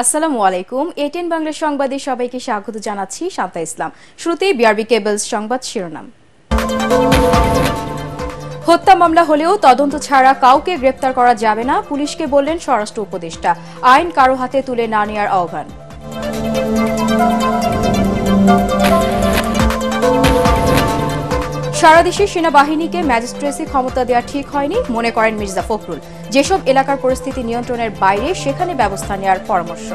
আসসালামু আলাইকুম। এটিএন বাংলা সংবাদে সবাইকে স্বাগত জানাচ্ছি শান্তা ইসলাম। শুরুতেই বিআরবি কেবলস সংবাদ শিরোনাম। হত্যা মামলা হলেও তদন্ত ছাড়া কাউকে গ্রেপ্তার করা যাবে না, পুলিশকে বললেন স্বরাষ্ট্র উপদেষ্টা। আইন কারো হাতে তুলে না নেওয়ার আহ্বান। সারা দেশে সেনাবাহিনীকে ম্যাজিস্ট্রেসি ক্ষমতা দেওয়া ঠিক হয়নি, মনে করেন মির্জা ফখরুল। যেসব এলাকার পরিস্থিতি নিয়ন্ত্রণের বাইরে সেখানে ব্যবস্থা নেওয়ার পরামর্শ।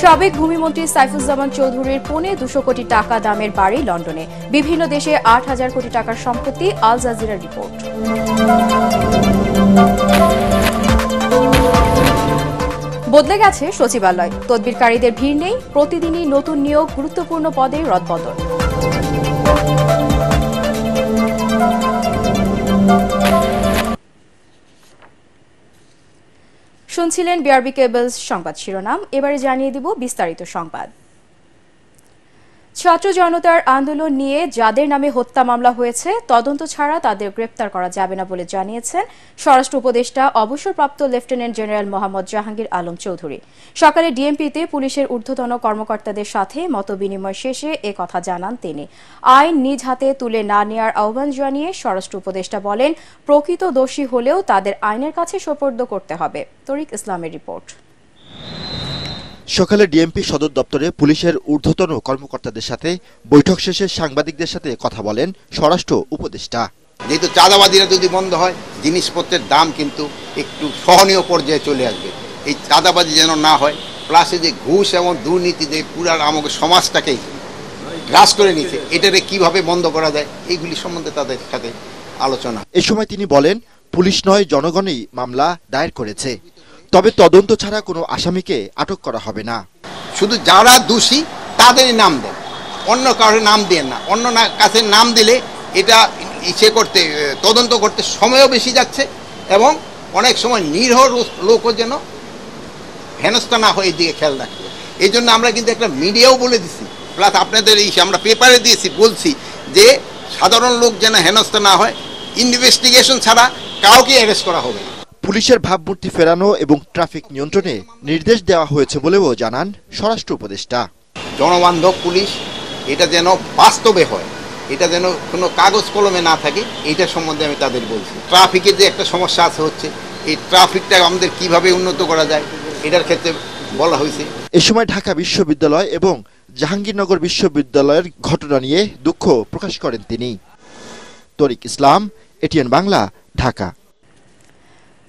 সাবেক ভূমিমন্ত্রী সাইফুজ্জামান চৌধুরীর পৌনে 200 কোটি টাকা দামের বাড়ি লন্ডনে। বিভিন্ন দেশে 8,000 কোটি টাকার সম্পত্তি, আল জাজিরার রিপোর্ট। বদলে গেছে সচিবালয়, তদবিরকারীদের ভিড় নেই, প্রতিদিনই নতুন নিয়োগ, গুরুত্বপূর্ণ পদে রদবদল। শুনছিলেন বিআরবি কেবলস সংবাদ শিরোনাম। এবারে জানিয়ে দিব বিস্তারিত সংবাদ। ছাত্র জনতার আন্দোলন নিয়ে যাদের নামে হত্যা মামলা হয়েছে তদন্ত ছাড়া তাদের গ্রেপ্তার করা যাবে না বলে জানিয়েছেন স্বরাষ্ট্র উপদেষ্টা অবসরপ্রাপ্ত লেফটেন্যান্ট জেনারেল মোহাম্মদ জাহাঙ্গীর আলম চৌধুরী। সকালে ডিএমপিতে পুলিশের ঊর্ধ্বতন কর্মকর্তাদের সাথে মতবিনিময় শেষে কথা জানান তিনি। আইন নিজ হাতে তুলে না নেওয়ার আহ্বান জানিয়ে স্বরাষ্ট্র উপদেষ্টা বলেন, প্রকৃত দোষী হলেও তাদের আইনের কাছে সোপর্দ করতে হবে। তরিক ইসলামের রিপোর্ট। সকালে ডিএমপি সদর দপ্তরে পুলিশের ঊর্ধ্বতন কর্মকর্তাদের সাথে বৈঠক শেষে সাংবাদিকদের সাথে কথা বলেন স্বরাষ্ট্র উপদেষ্টা। যেহেতু চাঁদাবাদীরা যদি বন্ধ হয়, জিনিসপত্রের দাম কিন্তু একটু সহনীয় পর্যায়ে চলে আসবে। এই চাঁদাবাদী যেন না হয়, প্লাসে যে ঘুষ এবং দুর্নীতি যে পুরো আমাদের সমাজটাকেই গ্রাস করে নিচ্ছে, এটারে কিভাবে বন্ধ করা যায়, এইগুলি সম্বন্ধে তাদের সাথে আলোচনা। এ সময় তিনি বলেন, পুলিশ নয় জনগণই মামলা দায়ের করেছে, তবে তদন্ত ছাড়া কোনো আসামিকে আটক করা হবে না। শুধু যারা দোষী তাদেরই নাম দেন, অন্য কারোর নাম দেন না। অন্য কাছে নাম দিলে এটা করতে তদন্ত করতে সময়ও বেশি যাচ্ছে এবং অনেক সময় নিরীহ লোকও যেন হেনস্থা না হয়ে দিকে খেয়াল রাখবে। এই জন্য আমরা কিন্তু একটা মিডিয়াও বলে দিছি, প্লাস আপনাদের আমরা পেপারে দিয়েছি, বলছি যে সাধারণ লোক যেন হেনস্থা না হয়, ইনভেস্টিগেশন ছাড়া কাউকে অ্যারেস্ট করা হবে না। পুলিশের ভাবমূর্তি ফেরানো এবং ট্রাফিক নিয়ন্ত্রণে নির্দেশ দেওয়া হয়েছে বলেও জানান স্বরাষ্ট্র উপদেষ্টা। জনবান্ধব পুলিশ এটা যেন বাস্তবে হয়, এটা যেন কোনো কাগজ কলমে না থাকে, এইটা সম্বন্ধে আমি তাদের বলছি। ট্রাফিকের যে একটা সমস্যা হচ্ছে, এই ট্রাফিকটা আমাদের কিভাবে উন্নত করা যায় এটার ক্ষেত্রে বলা হয়েছে। এ সময় ঢাকা বিশ্ববিদ্যালয় এবং জাহাঙ্গীরনগর বিশ্ববিদ্যালয়ের ঘটনা নিয়ে দুঃখ প্রকাশ করেন তিনি। তরিক ইসলাম, এটিএন বাংলা, ঢাকা।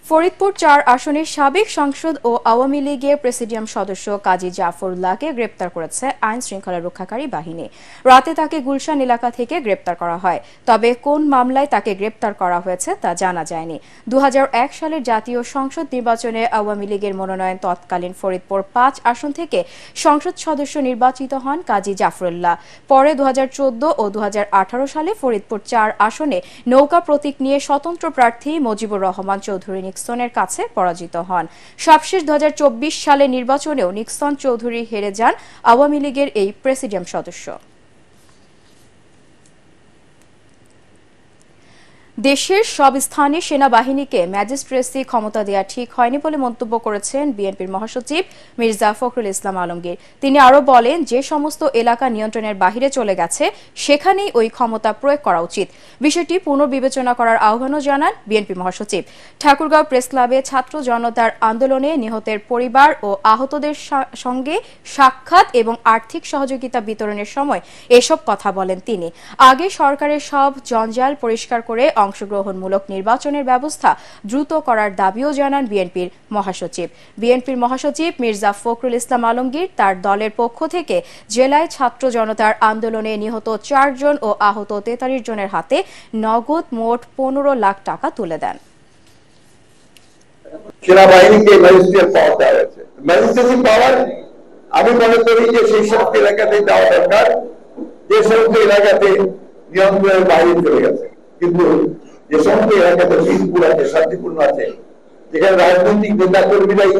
ফরিদপুর 4 আসনের সাবেক সংসদ ও আওয়ামী লীগের প্রেসিডিয়াম সদস্য কাজী জাফরুল্লাহকে গ্রেপ্তার করেছে আইন শৃঙ্খলা রক্ষাকারী বাহিনী। রাতে তাকে গুলশান এলাকা থেকে গ্রেপ্তার করা হয়, তবে কোন মামলায় তাকে গ্রেপ্তার করা হয়েছে তা জানা যায়নি। 2001 সালের জাতীয় সংসদ নির্বাচনে আওয়ামী লীগের মনোনয়ন তৎকালীন ফরিদপুর 5 আসন থেকে সংসদ সদস্য নির্বাচিত হন কাজী জাফরুল্লাহ। পরে 2014 ও 2018 সালে ফরিদপুর 4 আসনে নৌকা প্রতীক নিয়ে স্বতন্ত্র প্রার্থী মুজিবুর রহমান চৌধুরী নিক্সনের কাছে পরাজিত হন। সবশেষ 2024 সালে নির্বাচনেও নিক্সন চৌধুরী হেরে যান আওয়ামী লীগের এই প্রেসিডিয়াম সদস্য। দেশের সব স্থানে সেনাবাহিনীকে ম্যাজিস্ট্রেসি ক্ষমতা দেওয়া ঠিক হয়নি বলে মন্তব্য করেছেন বিএনপির মহাসচিব মির্জা ফখরুল ইসলাম আলমগীর। তিনি আরও বলেন, যে সমস্ত এলাকা নিয়ন্ত্রণের বাহিরে চলে গেছে সেখানেই ওই ক্ষমতা প্রয়োগ করা উচিত। বিষয়টি পুনর্বিবেচনা করার আহ্বানও জানান বিএনপি মহাসচিব। ঠাকুরগাঁও প্রেস ক্লাবে ছাত্র জনতার আন্দোলনে নিহতের পরিবার ও আহতদের সঙ্গে সাক্ষাৎ এবং আর্থিক সহযোগিতা বিতরণের সময় এসব কথা বলেন তিনি। আগে সরকারের সব জঞ্জাল পরিষ্কার করে অংশগ্রহণমূলক নির্বাচনের ব্যবস্থা দ্রুত করার দাবিও জানান বিএনপির মহাসচিব। বিএনপির মহাসচিব মির্জা ফখরুল ইসলাম আলমগীর তার দলের পক্ষ থেকে জেলায় ছাত্র জনতার আন্দোলনে নিহত 4 জন ও আহত 43 জনের হাতে নগদ মোট 15 লাখ টাকা তুলে দেন। সেনাবাহিনীকে ম্যাজিস্ট্রেট পাওয়ার দেওয়া হয়েছে। ম্যাজিস্ট্রেসি পাওয়ার আমি মনে করি যে সেই সমস্ত এলাকাতে দেওয়া দরকার, যে সমস্ত এলাকাতে নিয়ন্ত্রণের বাইরে চলে গেছে। কিন্তু যে সমস্ত এলাকাতে মিলপুর আছে, শান্তিপূর্ণ আছে, যেখানে রাজনৈতিক নেতা কর্মীরাই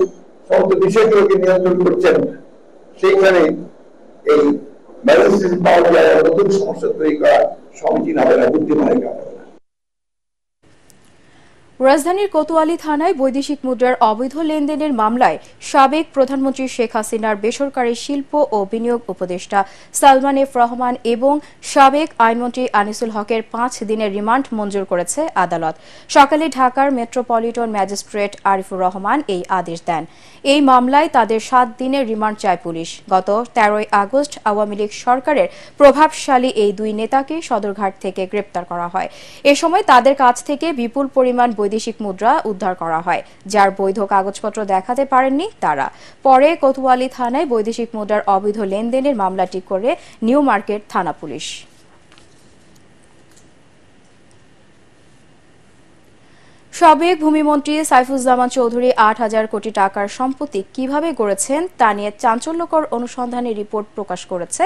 সমস্ত বিষয়গুলোকে নিয়ন্ত্রণ করছেন, সেইখানে এই ম্যাজিস্ট্রেসি পাওয়ার দেওয়ার নতুন সমস্যা তৈরি করা সমীচীন হবে না, বুদ্ধিমানের কাজ হবে না। রাজধানীর কোতোয়ালি থানায় বৈদেশিক মুদ্রার অবৈধ লেনদেনের মামলায় সাবেক প্রধানমন্ত্রী শেখ হাসিনার বেসরকারি শিল্প ও বিনিয়োগ উপদেষ্টা সালমান এফ রহমান এবং সাবেক আইনমন্ত্রী আনিসুল হকের 5 দিনের রিমান্ড মঞ্জুর করেছে আদালত। সকালে ঢাকার মেট্রোপলিটন ম্যাজিস্ট্রেট আরিফুর রহমান এই আদেশ দেন। এই মামলায় তাদের 7 দিনের রিমান্ড চায় পুলিশ। গত 13 আগস্ট আওয়ামী লীগ সরকারের প্রভাবশালী এই দুই নেতাকে সদরঘাট থেকে গ্রেপ্তার করা হয়। এ সময় তাদের কাছ থেকে বিপুল পরিমাণ বৈদেশিক মুদ্রা উদ্ধার করা হয়, যার বৈধ কাগজপত্র দেখাতে পারেননি তারা। পরে কোতোয়ালি থানায় বৈদেশিক মুদ্রার অবৈধ লেনদেনের মামলাটি করে নিউ মার্কেট থানা পুলিশ। সাবেক ভূমিমন্ত্রী সাইফুজ্জামান চৌধুরী 8,000 কোটি টাকার সম্পত্তি কিভাবে গড়েছেন তা নিয়ে চাঞ্চল্যকর অনুসন্ধানী রিপোর্ট প্রকাশ করেছে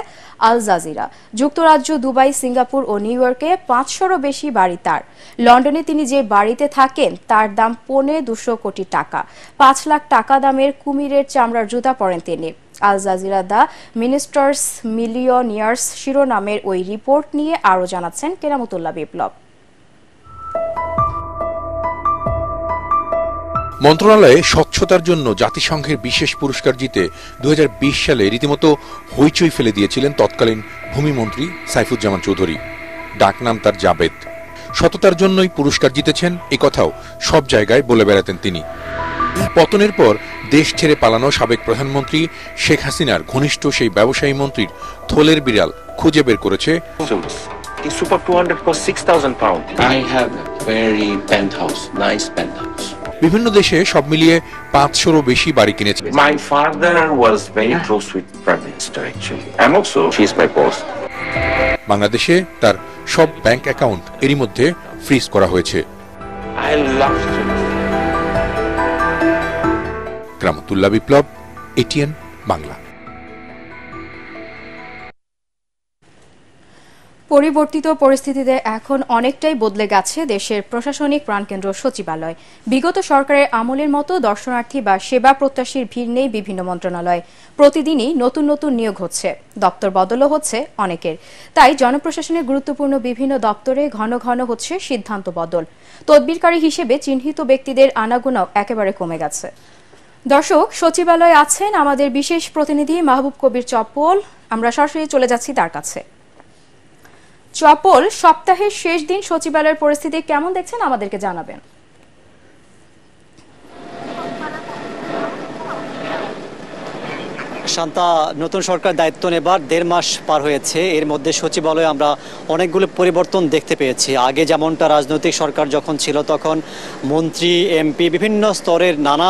আল জাজিরা। যুক্তরাজ্য, দুবাই, সিঙ্গাপুর ও নিউ ইয়র্কে 500রও বেশি বাড়ি তার। লন্ডনে তিনি যে বাড়িতে থাকেন তার দাম 250 কোটি টাকা। 5 লাখ টাকা দামের কুমিরের চামড়ার জুতা পরেন তিনি। Al Jazeera the ministers millionaires শিরোনামের ওই রিপোর্ট নিয়ে আরও জানাচ্ছেন কেরামতুল্লাহ বিপ্লব। মন্ত্রণালয়ে স্বচ্ছতার জন্য জাতিসংঘের বিশেষ পুরস্কার জিতে 2020 সালে রীতিমতো হইচই ফেলে দিয়েছিলেন তৎকালীন ভূমিমন্ত্রী সাইফুজ্জামান চৌধুরী। ডাকনাম তার জাবেদ। সততার জন্যই পুরস্কার জিতেছেন একথাও সব জায়গায় বলে বেড়াতেন তিনি। পতনের পর দেশ ছেড়ে পালানো সাবেক প্রধানমন্ত্রী শেখ হাসিনার ঘনিষ্ঠ সেই ব্যবসায়ী মন্ত্রীর থলের বিড়াল খুঁজে বের করেছে Super 200 cost 6,000 pounds. I have a very penthouse, nice penthouse. বিভিন্ন দেশে সব মিলিয়ে 500রও বেশি বাড়ি কিনেছে। My father was very close with Prime Minister actually. I'm also, she's my boss. বাংলাদেশে তার সব ব্যাংক অ্যাকাউন্ট এরই মধ্যে ফ্রিজ করা হয়েছে। I love to. Keramatullah Biplob, ATN Bangla. পরিবর্তিত পরিস্থিতিতে এখন অনেকটাই বদলে গেছে দেশের প্রশাসনিক প্রাণকেন্দ্র সচিবালয়। বিগত সরকারের আমলের মতো দর্শনার্থী বা সেবা প্রত্যাশীর ভিড় নেই বিভিন্ন মন্ত্রণালয়ে। প্রতিদিনই নতুন নতুন নিয়োগ হচ্ছে, দপ্তর বদলও হচ্ছে অনেকের। তাই জনপ্রশাসনের গুরুত্বপূর্ণ বিভিন্ন দপ্তরে ঘন ঘন হচ্ছে সিদ্ধান্ত বদল। তদবিরকারী হিসেবে চিহ্নিত ব্যক্তিদের আনাগোনাও একেবারে কমে গেছে। দর্শক, সচিবালয়ে আছেন আমাদের বিশেষ প্রতিনিধি মাহবুব কবির চপ্পল। আমরা সরাসরি চলে যাচ্ছি তার কাছে। চপল, সপ্তাহের শেষ দিন সচিবালয়ের পরিস্থিতি কেমন দেখছেন আমাদেরকে জানাবেন। শান্তা, নতুন সরকার দায়িত্ব নেবার 1.5 মাস পার হয়েছে। এর মধ্যে সচিবালয়ে আমরা অনেকগুলো পরিবর্তন দেখতে পেয়েছি। আগে যেমনটা রাজনৈতিক সরকার যখন ছিল তখন মন্ত্রী, এমপি, বিভিন্ন স্তরের নানা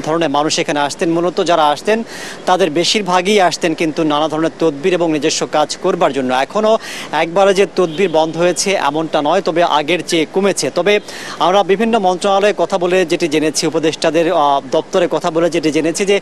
ধরনের মানুষ এখানে আসতেন। মূলত যারা আসতেন তাদের বেশিরভাগই আসতেন কিন্তু নানা ধরনের তদবির এবং নিজস্ব কাজ করবার জন্য। এখনও একবারে যে তদবির বন্ধ হয়েছে এমনটা নয়, তবে আগের চেয়ে কমেছে। তবে আমরা বিভিন্ন মন্ত্রণালয়ে কথা বলে যেটি জেনেছি, উপদেষ্টাদের দপ্তরে কথা বলে যেটি জেনেছি যে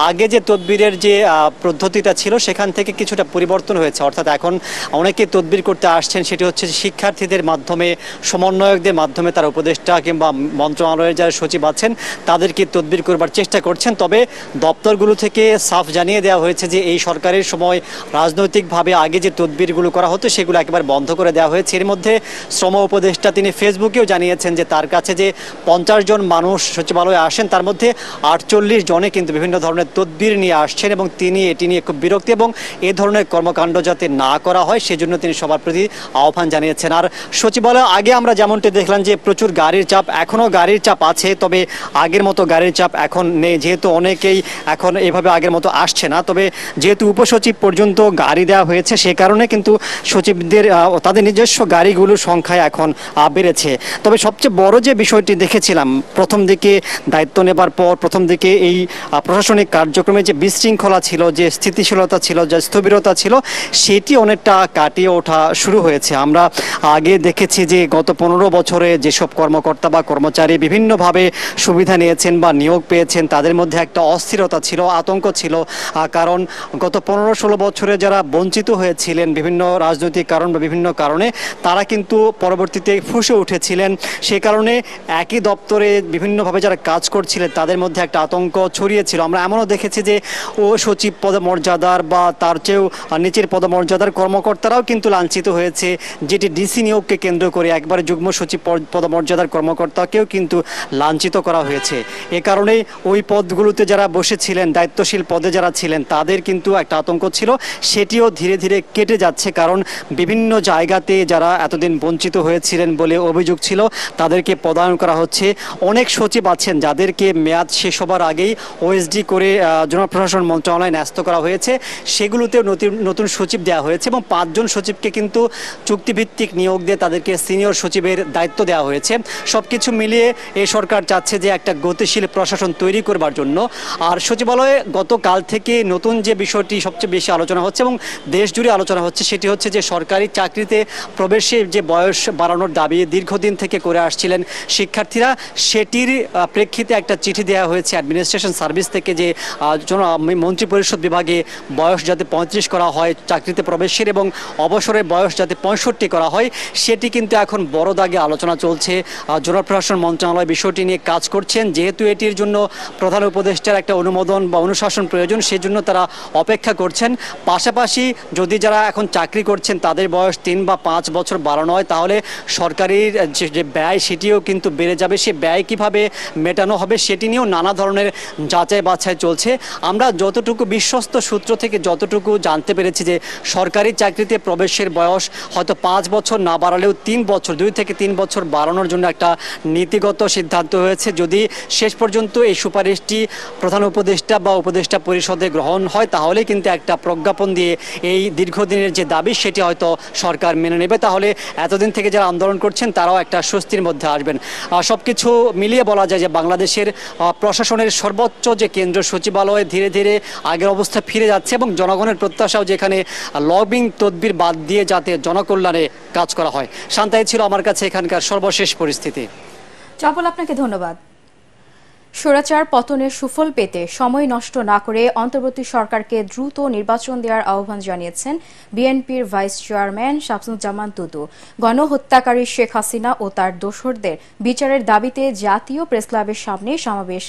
আগে যে তদবিরের যে পদ্ধতিটা ছিল সেখান থেকে কিছুটা পরিবর্তন হয়েছে। অর্থাৎ এখন অনেকে তদবির করতে আসছেন, সেটি হচ্ছে শিক্ষার্থীদের মাধ্যমে, সমন্বয়কদের মাধ্যমে তারা উপদেষ্টা কিংবা মন্ত্রণালয়ের যারা সচিব আছেন তাদেরকে তদবির করবার চেষ্টা করছেন। তবে দপ্তরগুলো থেকে সাফ জানিয়ে দেওয়া হয়েছে যে এই সরকারের সময় রাজনৈতিকভাবে আগে যে তদবিরগুলো করা হতো সেগুলো একেবারে বন্ধ করে দেওয়া হয়েছে। এর মধ্যে শ্রম উপদেষ্টা তিনি ফেসবুকেও জানিয়েছেন যে তার কাছে যে 50 জন মানুষ সচিবালয়ে আসেন তার মধ্যে 48 জনে কিন্তু বিভিন্ন ধরনের তদবির নিয়ে আসছেন এবং তিনি এটি নিয়ে খুব বিরক্তি এবং এ ধরনের কর্মকাণ্ড যাতে না করা হয় সেজন্য তিনি সবার প্রতি আহ্বান জানিয়েছেন। আর সচিবালয়ে আগে আমরা যেমনটি দেখলাম যে প্রচুর গাড়ির চাপ, এখনও গাড়ির চাপ আছে, তবে আগের মতো গাড়ির চাপ এখন নেই, যেহেতু অনেকেই এখন এভাবে আগের মতো আসছে না। তবে যেহেতু উপসচিব পর্যন্ত গাড়ি দেওয়া হয়েছে সে কারণে কিন্তু সচিবদের তাদের নিজস্ব গাড়িগুলোর সংখ্যায় এখন বেড়েছে। তবে সবচেয়ে বড় যে বিষয়টি দেখেছিলাম প্রথম দিকে দায়িত্ব নেবার পর, প্রথম দিকে এই প্রশাসনিক কার্যক্রমে যে বিশৃঙ্খলা ছিল, যে স্থিতিশীলতা ছিল, যে স্থবিরতা ছিল, সেটি অনেকটা কাটিয়ে ওঠা শুরু হয়েছে। আমরা আগে দেখেছি যে গত 15 বছরে যেসব কর্মকর্তা বা কর্মচারী বিভিন্নভাবে সুবিধা নিয়েছেন বা নিয়োগ পেয়েছেন তাদের মধ্যে একটা অস্থিরতা ছিল, আতঙ্ক ছিল। কারণ গত 15-16 বছরে যারা বঞ্চিত হয়েছিলেন বিভিন্ন রাজনৈতিক কারণ বা বিভিন্ন কারণে, তারা কিন্তু পরবর্তীতে ফুঁসে উঠেছিলেন। সে কারণে একই দপ্তরে বিভিন্নভাবে যারা কাজ করছিলেন তাদের মধ্যে একটা আতঙ্ক ছড়িয়েছিল। আমরা এমনও দেখেছি যে ও সচিব পদমর্যাদার বা তার চেয়েও নিচের পদমর্যাদার কর্মকর্তারাও কিন্তু লাঞ্ছিত হয়েছে, যেটি ডিসি নিয়োগকে কেন্দ্র করে একবারে যুগ্ম সচিব পদমর্যাদার কর্মকর্তাকেও কিন্তু লাঞ্ছিত করা হয়েছে। এ কারণেই ওই পদগুলোতে যারা বসেছিলেন, দায়িত্বশীল পদে যারা ছিলেন, তাদের কিন্তু একটা আতঙ্ক ছিল, সেটিও ধীরে ধীরে কেটে যাচ্ছে। কারণ বিভিন্ন জায়গাতে যারা এতদিন বঞ্চিত হয়েছিলেন বলে অভিযোগ ছিল, তাদেরকে পদায়ন করা হচ্ছে। অনেক সচিব আছেন যাদেরকে মেয়াদ শেষ হবার আগেই ওএসডি করে জনপ্রশাসন মন্ত্রণালয়ে ন্যস্ত করা হয়েছে, সেগুলোতেও নতুন সচিব দেওয়া হয়েছে এবং 5 জন সচিবকে কিন্তু চুক্তিভিত্তিক নিয়োগ দিয়ে তাদেরকে সিনিয়র সচিবের দায়িত্ব দেওয়া হয়েছে। সবকিছু মিলিয়ে এই সরকার চাচ্ছে যে একটা গতিশীল প্রশাসন তৈরি করবার জন্য। আর সচিবালয়ে গতকাল থেকে নতুন যে বিষয়টি সবচেয়ে বেশি আলোচনা হচ্ছে এবং দেশ জুড়ে আলোচনা হচ্ছে, সেটি হচ্ছে যে সরকারি চাকরিতে প্রবেশে যে বয়স বাড়ানোর দাবি দীর্ঘদিন থেকে করে আসছিলেন শিক্ষার্থীরা, সেটির প্রেক্ষিতে একটা চিঠি দেওয়া হয়েছে অ্যাডমিনিস্ট্রেশন সার্ভিস থেকে যে মন্ত্রিপরিষদ বিভাগে বয়স যাতে 35 করা হয় চাকরিতে প্রবেশের এবং অবসরের বয়স যাতে 65 করা হয়, সেটি কিন্তু এখন বড় দাগে আলোচনা চলছে। জনপ্রশাসন মন্ত্রণালয় বিষয়টি নিয়ে কাজ করছেন। যেহেতু এটির জন্য প্রধান উপদেষ্টার একটা অনুমোদন বা অনুশাসন প্রয়োজন, সেজন্য তারা অপেক্ষা করছেন। পাশাপাশি যদি যারা এখন চাকরি করছেন তাদের বয়স 3 বা 5 বছর বাড়ানো হয়, তাহলে সরকারের যে ব্যয় সেটিও কিন্তু বেড়ে যাবে। সে ব্যয় কিভাবে মেটানো হবে সেটি নিয়েও নানা ধরনের যাচাই বাছাই চলছে। আমরা যতটুকু বিশ্বস্ত সূত্র থেকে যতটুকু জানতে পেরেছি যে সরকারি চাকরিতে প্রবেশের বয়স হয়তো 5 বছর না বাড়ালেও 3 বছর, 2 থেকে 3 বছর বাড়ানোর জন্য একটা নীতিগত সিদ্ধান্ত হয়েছে। যদি শেষ পর্যন্ত এই সুপারিশটি প্রধান উপদেষ্টা বা উপদেষ্টা পরিষদে গ্রহণ হয়, তাহলে কিন্তু একটা প্রজ্ঞাপন দিয়ে এই দীর্ঘদিনের যে দাবি সেটি হয়তো সরকার মেনে নেবে। তাহলে এতদিন থেকে যারা আন্দোলন করছেন তারাও একটা স্বস্তির মধ্যে আসবেন। সবকিছু মিলিয়ে বলা যায় যে বাংলাদেশের প্রশাসনের সর্বোচ্চ যে কেন্দ্র সচিবালয় ধীরে ধীরে আগের অবস্থা ফিরে যাচ্ছে এবং জনগণের প্রত্যাশাও যেখানে লবিং তদবির বাদ দিয়ে যাতে জনকল্যাণে কাজ করা হয়। শান্তাই ছিল আমার কাছে এখানকার সর্বশেষ পরিস্থিতি। চপল, আপনাকে ধন্যবাদ। স্বৈরাচার পতনের সুফল পেতে সময় নষ্ট না করে অন্তর্বর্তী সরকারকে দ্রুত নির্বাচন দেওয়ার আহ্বান জানিয়েছেন বিএনপির ভাইস চেয়ারম্যান শামসুজ্জামান টুটু। গণহত্যাকারী শেখ হাসিনা ও তার দোসরদের বিচারের দাবিতে জাতীয় প্রেসক্লাবের সামনে সমাবেশ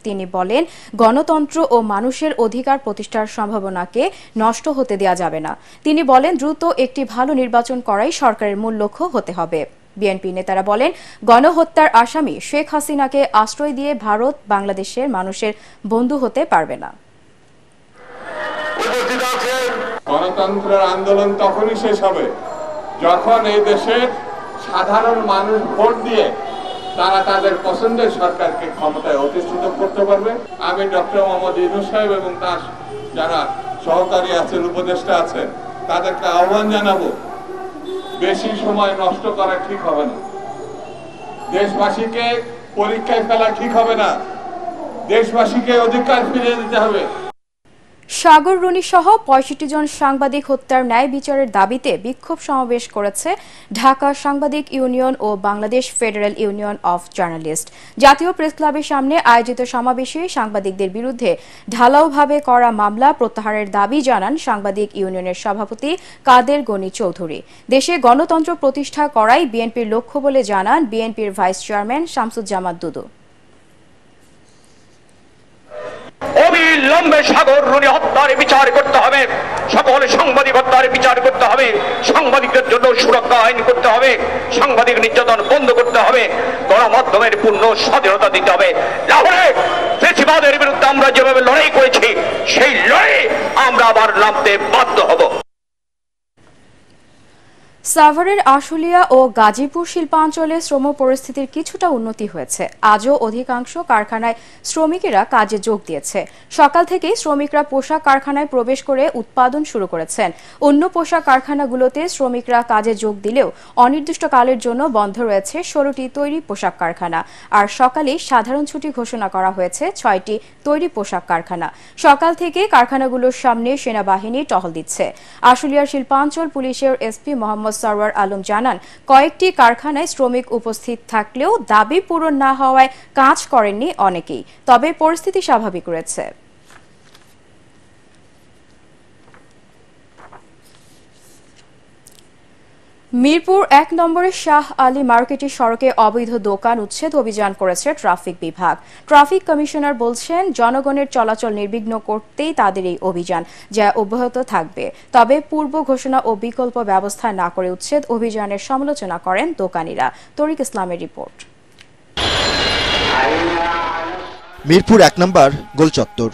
তিনি বলেন, গণতন্ত্র ও মানুষের অধিকার প্রতিষ্ঠার সম্ভাবনাকে নষ্ট হতে দেওয়া যাবে না। তিনি বলেন, দ্রুত একটি ভালো নির্বাচন করাই সরকারের মূল লক্ষ্য হতে হবে। বিএনপি নেতারা বলেন, গণহত্যার আসামি শেখ হাসিনাকে আশ্রয় দিয়ে ভারত বাংলাদেশের মানুষের বন্ধু হতে পারবে না। গণতন্ত্রের আন্দোলন তখনই শেষ হবে যখন এই দেশের সাধারণ মানুষ ভোট দিয়ে তারা তাদের পছন্দের সরকারকে ক্ষমতায় অধিষ্ঠিত করতে পারবে। আমি ডক্টর মোহাম্মদ ইউনূস সাহেব এবং তার যারা সহকারী আছেন, উপদেষ্টা আছেন, তাদেরকে আহ্বান জানাবো, বেশি সময় নষ্ট করা ঠিক হবে না। দেশবাসীকে পরীক্ষায় ফেলা ঠিক হবে না। দেশবাসীকে অধিকার ফিরিয়ে দিতে হবে। সাগর রুনি সহ 65 জন সাংবাদিক হত্যার ন্যায় বিচারের দাবিতে বিক্ষোভ সমাবেশ করেছে ঢাকা সাংবাদিক ইউনিয়ন ও Bangladesh federal union of journalist. জাতীয় প্রেসক্লাবের সামনে আয়োজিত সমাবেশে সাংবাদিকদের বিরুদ্ধে ঢালাওভাবে করা মামলা প্রত্যাহারের দাবি জানান সাংবাদিক ইউনিয়নের সভাপতি কাদের গনি চৌধুরী। দেশে গণতন্ত্র প্রতিষ্ঠা করাই বিএনপির লক্ষ্য বলে জানান বিএনপির ভাইস চেয়ারম্যান শামসুজ্জামান টুটু। অবিলম্বে সাগর রুনি হত্যার বিচার করতে হবে, সকল সাংবাদিক হত্যার বিচার করতে হবে, সাংবাদিকদের জন্য সুরক্ষা আইন করতে হবে, সাংবাদিক নির্যাতন বন্ধ করতে হবে, গণমাধ্যমের পূর্ণ স্বাধীনতা দিতে হবে। তাহলে ফ্যাসিবাদের বিরুদ্ধে আমরা যেভাবে লড়াই করেছি সেই লড়াই আমরা আবার নামতে বাধ্য হব। সাভারের আশুলিয়া ও গাজীপুর শিল্পাঞ্চলে শ্রম পরিস্থিতির কিছুটা উন্নতি হয়েছে। আজও অধিকাংশ কারখানায় শ্রমিকেরা কাজে যোগ দিয়েছে। সকাল থেকেই শ্রমিকরা পোশাক কারখানায় প্রবেশ করে উৎপাদন শুরু করেছেন। অন্য পোশাক কারখানাগুলোতে শ্রমিকরা কাজে যোগ দিলেও অনির্দিষ্টকালের জন্য বন্ধ রয়েছে 16টি তৈরি পোশাক কারখানা। আর সকালে সাধারণ ছুটি ঘোষণা করা হয়েছে 6টি তৈরি পোশাক কারখানা। সকাল থেকে কারখানাগুলোর সামনে সেনাবাহিনী টহল দিচ্ছে। আশুলিয়ার শিল্পাঞ্চল পুলিশের এসপি মোহাম্মদ সরওয়ার আলম জানান, কয়েকটি কারখানায় শ্রমিক উপস্থিত থাকলেও দাবি পূরণ না হওয়ায় কাজ করেননি অনেকেই। তবে পরিস্থিতি স্বাভাবিক রয়েছে। মিরপুর ১ নম্বরের শাহ আলী মার্কেটের সড়কে অবৈধ দোকান উচ্ছেদ অভিযান করেছে ট্রাফিক বিভাগ। ট্রাফিক কমিশনার বলছেন, জনগণের চলাচল নির্বিঘ্ন করতেই তাদের এই অভিযান, যা অব্যাহত থাকবে। তবে পূর্ব ঘোষণা ও বিকল্প ব্যবস্থা না করে উচ্ছেদ অভিযানের সমালোচনা করেন দোকানিরা। তরিক ইসলামের রিপোর্ট। মিরপুর ১ নম্বর গোলচত্বর,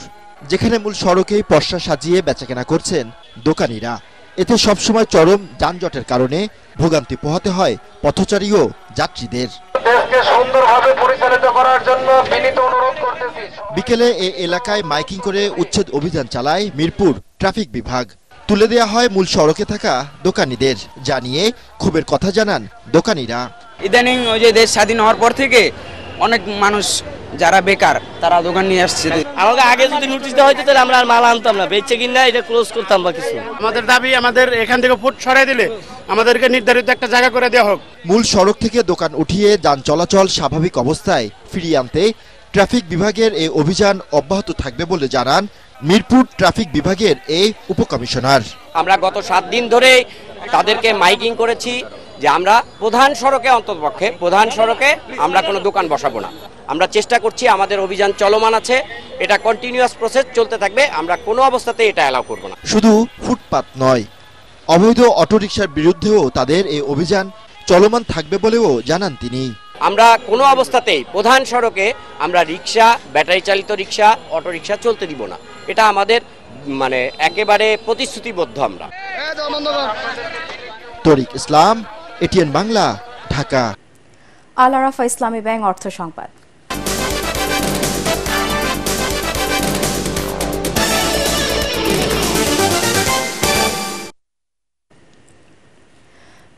যেখানে মূল সড়কেই পসরা সাজিয়ে বেচাকেনা করছেন দোকানিরা। এতে সবসময় চরম যানজটের কারণে ভোগান্তি পোহাতে হয় পথচারী ও যাত্রীদের। দেশকে সুন্দরভাবে পরিচালিত করার জন্য বিনীত অনুরোধ করতেছি। বিকেলে এই এলাকায় মাইকিং করে উচ্ছেদ অভিযান চালায় মিরপুর ট্রাফিক বিভাগ। তুলে দেয়া হয় মূল সড়কে থাকা দোকানীদের, যা নিয়ে ক্ষোভের কথা জানান দোকানিরা। ইদানিং ওই যে দেশ স্বাধীন হওয়ার পর থেকে অনেক মানুষ যারা বেকার তারা দোকান নিয়ে আসছে। আমাকে আগে যদি নোটিশ দেওয়া হতো তাহলে আমরা আর মাল আনতাম না, বেচে কিনা এটা ক্লোজ করতাম বা কিছু। আমাদের দাবি, আমাদের এখান থেকে ফুট সরাই দিলে আমাদেরকে নির্ধারিত একটা জায়গা করে দেওয়া হোক। মূল সড়ক থেকে দোকান উঠিয়ে যান চলাচল স্বাভাবিক অবস্থায় ফিরিয়ে আনতে ট্রাফিক বিভাগের এই অভিযান অব্যাহত থাকবে বলে জানান মিরপুর ট্রাফিক বিভাগের এই উপকমিশনার। আমরা গত 7 দিন ধরে তাদেরকে মাইকিং করেছি যে আমরা প্রধান সড়কে, অন্ততপক্ষে প্রধান সড়কে আমরা কোনো দোকান বসাবো না। আমরা চেষ্টা করছি, আমাদের অভিযান চলমান আছে, এটা কন্টিনিউয়াস প্রসেস চলতে থাকবে। আমরা কোনো অবস্থাতে এটা অ্যালাউ করব না। শুধু ফুটপাত নয়, অবৈধ অটোরিকশার বিরুদ্ধেও তাদের এই অভিযান চলমান থাকবে বলেও জানান তিনি। আমরা কোনো অবস্থাতেই প্রধান সড়কে আমরা রিক্সা, ব্যাটারি চালিত রিক্সা, অটোরিকশা চলতে দিব না। এটা আমাদের একেবারে প্রতিশ্রুতিবদ্ধ আমরা। তরিক ইসলাম, এটিএন বাংলা, ঢাকা। আল আরাফা ইসলামী ব্যাংক অর্থ সংবাদ।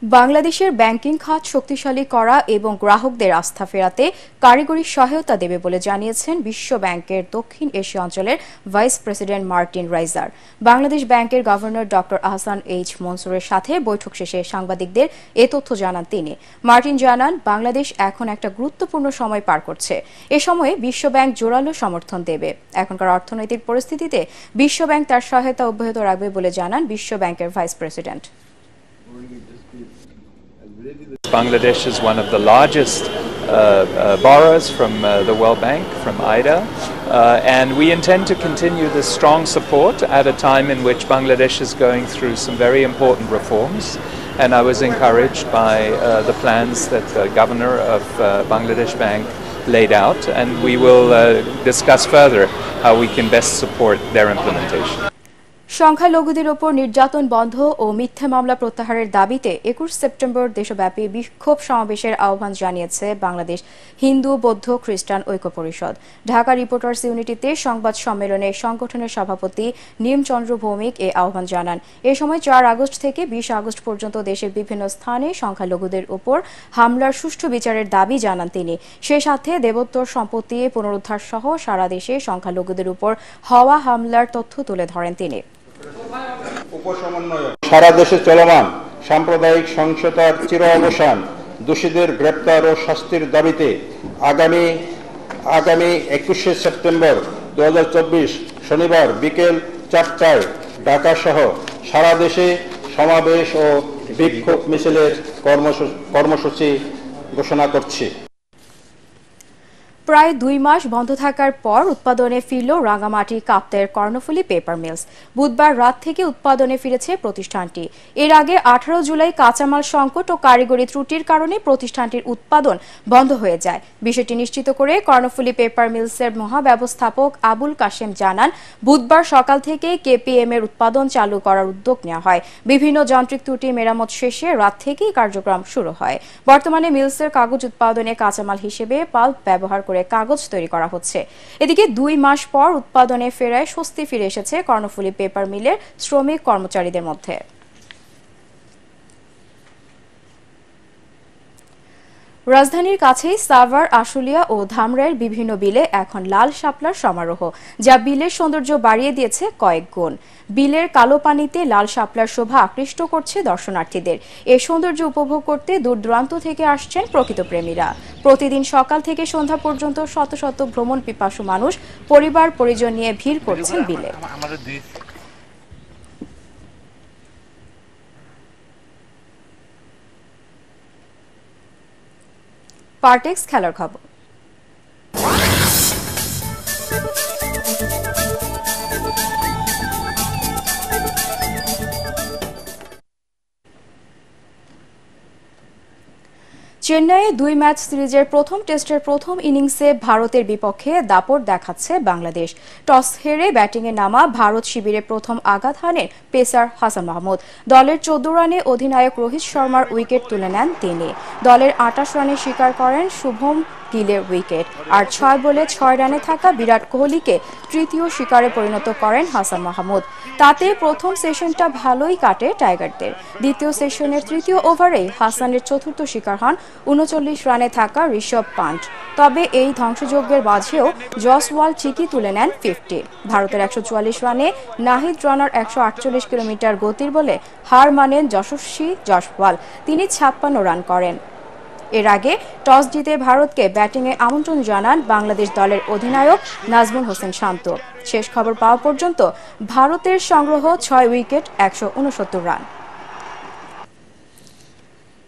বাংলাদেশের ব্যাংকিং খাত শক্তিশালী করা এবং গ্রাহকদের আস্থা ফেরাতে কারিগরি সহায়তা দেবে বলে জানিয়েছেন বিশ্ব ব্যাংকের দক্ষিণ এশিয়া অঞ্চলের vice president Martin raiser. Bangladesh ব্যাংকের গভর্নর ডক্টর আহসান এইচ মনসুরের সাথে বৈঠক শেষে সাংবাদিকদের এ তথ্য জানান তিনি। মার্টিন জানান, বাংলাদেশ এখন একটা গুরুত্বপূর্ণ সময় পার করছে। এ সময়ে বিশ্ব ব্যাংক জোরালো সমর্থন দেবে। এখনকার অর্থনৈতিক পরিস্থিতিতে বিশ্ব ব্যাংক তার সহায়তা অব্যাহত রাখবে বলে জানান বিশ্ব ব্যাংকের vice president. Bangladesh is one of the largest borrowers from the World Bank, from IDA, and we intend to continue this strong support at a time in which Bangladesh is going through some very important reforms. And I was encouraged by the plans that the governor of Bangladesh Bank laid out, and we will discuss further how we can best support their implementation. সংখ্যালঘুদের ওপর নির্যাতন বন্ধ ও মিথ্যা মামলা প্রত্যাহারের দাবিতে 21 September দেশব্যাপী বিক্ষোভ সমাবেশের আহ্বান জানিয়েছে বাংলাদেশ হিন্দু, বৌদ্ধ, খ্রিস্টান ঐক্য পরিষদ। ঢাকা রিপোর্টার্স ইউনিটিতে সংবাদ সম্মেলনে সংগঠনের সভাপতি নীমচন্দ্র ভৌমিক এ আহ্বান জানান। এ সময় 4 আগস্ট থেকে 20 আগস্ট পর্যন্ত দেশের বিভিন্ন স্থানে সংখ্যালঘুদের ওপর হামলার সুষ্ঠু বিচারের দাবি জানান তিনি। সে সাথে দেবোত্তর সম্পত্তি পুনরুদ্ধার সহ সারা দেশে সংখ্যালঘুদের উপর হওয়া হামলার তথ্য তুলে ধরেন তিনি। সারা দেশে চলমান সাম্প্রদায়িক সহিংসতার চির অবসান, দোষীদের গ্রেপ্তার ও শাস্তির দাবিতে আগামী 21শে সেপ্টেম্বর 2024 শনিবার বিকেল 4টায় ঢাকা সহ সারা দেশে সমাবেশ ও বিক্ষোভ মিছিলের কর্মসূচি ঘোষণা করছি। প্রায় 2 মাস বন্ধ থাকার পর উৎপাদনে ফিরল রাঙামাটি কাপ্তাইয়ের কর্ণফুলী পেপার মিলস। বুধবার রাত থেকে উৎপাদনে ফিরেছে প্রতিষ্ঠানটি। এর আগে 18 জুলাই কাঁচামাল সংকট ও কারিগরি ত্রুটির কারণে প্রতিষ্ঠানটির উৎপাদন বন্ধ হয়ে যায়। বিষয়টি নিশ্চিত করে কর্ণফুলী পেপার মিলসের মহাব্যবস্থাপক আবুল কাশেম জানান, বুধবার সকাল থেকে কেপিএম এর উৎপাদন চালু করার উদ্যোগ নেওয়া হয়। বিভিন্ন যান্ত্রিক ত্রুটি মেরামত শেষে রাত থেকেই কার্যক্রম শুরু হয়। বর্তমানে মিলসের কাগজ উৎপাদনে কাঁচামাল হিসেবে পাল্প ব্যবহার করে কাগজ তৈরি করা হচ্ছে। এদিকে 2 মাস পর উৎপাদনে ফেরায় স্বস্তি ফিরে এসেছে কর্ণফুলী পেপার মিলের শ্রমিক কর্মচারীদের মধ্যে। রাজধানীর কাছেই সাভার, আশুলিয়া ও ধামরাইয়ের বিভিন্ন বিলে এখন লাল শাপলার সমারোহ, যা বিলের সৌন্দর্য বাড়িয়ে দিয়েছে কয়েক গুণ। বিলের কালো পানিতে লাল শাপলার শোভা আকৃষ্ট করছে দর্শনার্থীদের। এই সৌন্দর্য উপভোগ করতে দূর দূরান্ত থেকে আসছেন প্রকৃত প্রেমীরা। প্রতিদিন সকাল থেকে সন্ধ্যা পর্যন্ত শত শত ভ্রমণ পিপাসু মানুষ পরিবার পরিজন নিয়ে ভিড় করছেন বিলে। পার্টেক্স খেলার খবর। চেন্নাইয়ে 2 ম্যাচ সিরিজের প্রথম টেস্টের প্রথম ইনিংসে ভারতের বিপক্ষে দাপট দেখাচ্ছে বাংলাদেশ। টস হেরে ব্যাটিংয়ে নামা ভারত শিবিরে প্রথম আঘাত হানেন পেসার হাসান মাহমুদ। দলের 14 রানে অধিনায়ক রোহিত শর্মার উইকেট তুলে নেন তিনি। দলের 28 রানে শিকার করেন শুভম গিলের উইকেট। আর 6 বলে 6 রানে থাকা বিরাট কোহলিকে তৃতীয় শিকারে পরিণত করেন হাসান মাহমুদ। তাতে প্রথম সেশনটা ভালোই কাটে টাইগারদের। দ্বিতীয় সেশনের তৃতীয় ওভারেই হাসানের চতুর্থ শিকার হন 39 রানে থাকা ঋষভ পান্ট। তবে এই ধ্বংসযজ্ঞের মাঝেও জসওয়াল ঠিকই তুলে নেন 50। ভারতের 144 রানে নাহিদ রানার 148 কিলোমিটার গতির বলে হার মানেন যশস্বী জসওয়াল। তিনি 56 রান করেন। এর আগে টস জিতে ভারতকে ব্যাটিংয়ে আমন্ত্রণ জানান বাংলাদেশ দলের অধিনায়ক নাজমুল হোসেন শান্ত। শেষ খবর পাওয়া পর্যন্ত ভারতের সংগ্রহ 6 উইকেট 169 রান।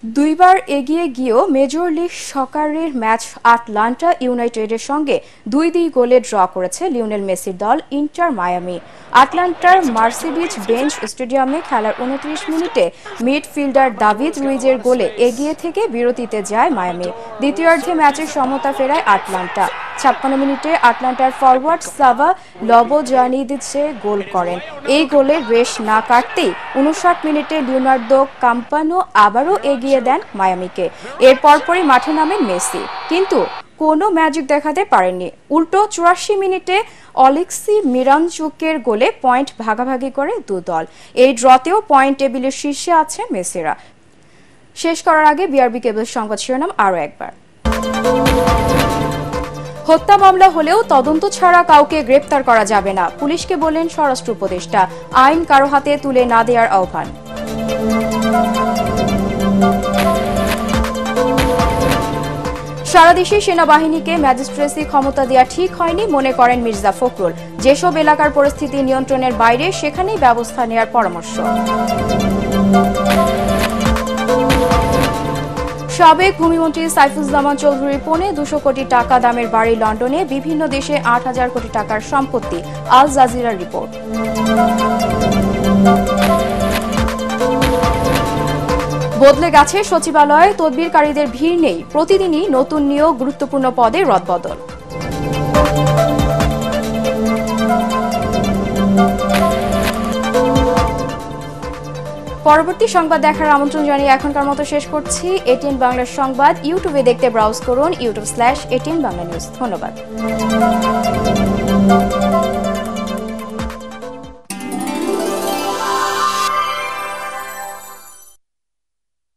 দুইবার এগিয়ে গিয়েও মেজর লিগ সকারের ম্যাচ আটলান্টা ইউনাইটেডের সঙ্গে 2-2 গোলে ড্র করেছে লিওনেল মেসির দল ইন্টার মায়ামি। আটলান্টার মার্সিডিজ বেঞ্চ স্টেডিয়ামে খেলার 29 মিনিটে মিডফিল্ডার দাভিদ রুইজের গোলে এগিয়ে থেকে বিরতিতে যায় মায়ামি। দ্বিতীয়ার্ধে ম্যাচের সমতা ফেরায় আটলান্টা। 56 মিনিটে আটলান্টার ফরওয়ার্ড সাভা লবোজানিদিচে গোল করেন। এই গোলের রেশ না কাটতেই 59 মিনিটে লিওনার্দো কাম্পানো আবারও এগিয়ে দেন মায়ামিকে। এর পরপরই মাঠে নামেন মেসি, কিন্তু কোনো ম্যাজিক দেখাতে পারেননি। উল্টো 84 মিনিটে অলেক্সি মিরানচুকের গোলে পয়েন্ট ভাগাভাগি করে দু দল। এই ড্রতেও পয়েন্ট টেবিলের শীর্ষে আছেন মেসিরা। শেষ করার আগে বিআরবি কেবল সংবাদ শিরোনাম আরও একবার। হত্যা মামলা হলেও তদন্ত ছাড়া কাউকে গ্রেপ্তার করা যাবে না, পুলিশকে বললেন স্বরাষ্ট্র উপদেষ্টা। আইন কারো হাতে তুলে না দেওয়ার আহ্বান। সারা দেশে সেনাবাহিনীকে ম্যাজিস্ট্রেসি ক্ষমতা দেওয়া ঠিক হয়নি মনে করেন মির্জা ফখরুল। যেসব এলাকার পরিস্থিতি নিয়ন্ত্রণের বাইরে সেখানেই ব্যবস্থা নেওয়ার পরামর্শ। সাবেক ভূমিমন্ত্রী সাইফুজ্জামান চৌধুরীর পৌনে 200 কোটি টাকা দামের বাড়ি লন্ডনে, বিভিন্ন দেশে 8,000 কোটি টাকার সম্পত্তি। আল জাজিরার রিপোর্ট। বদলে গেছে সচিবালয়ে, তদবিরকারীদের ভিড় নেই। প্রতিদিনই নতুন নিয়োগ, গুরুত্বপূর্ণ পদে রদবদল। পরবর্তী সংবাদ দেখার আমন্ত্রণ জানিয়ে এখনকার মতো শেষ করছি। এটিএন বাংলার সংবাদ ইউটিউবে দেখতে ব্রাউজ করুন youtube/ATN Bangla News। ধন্যবাদ।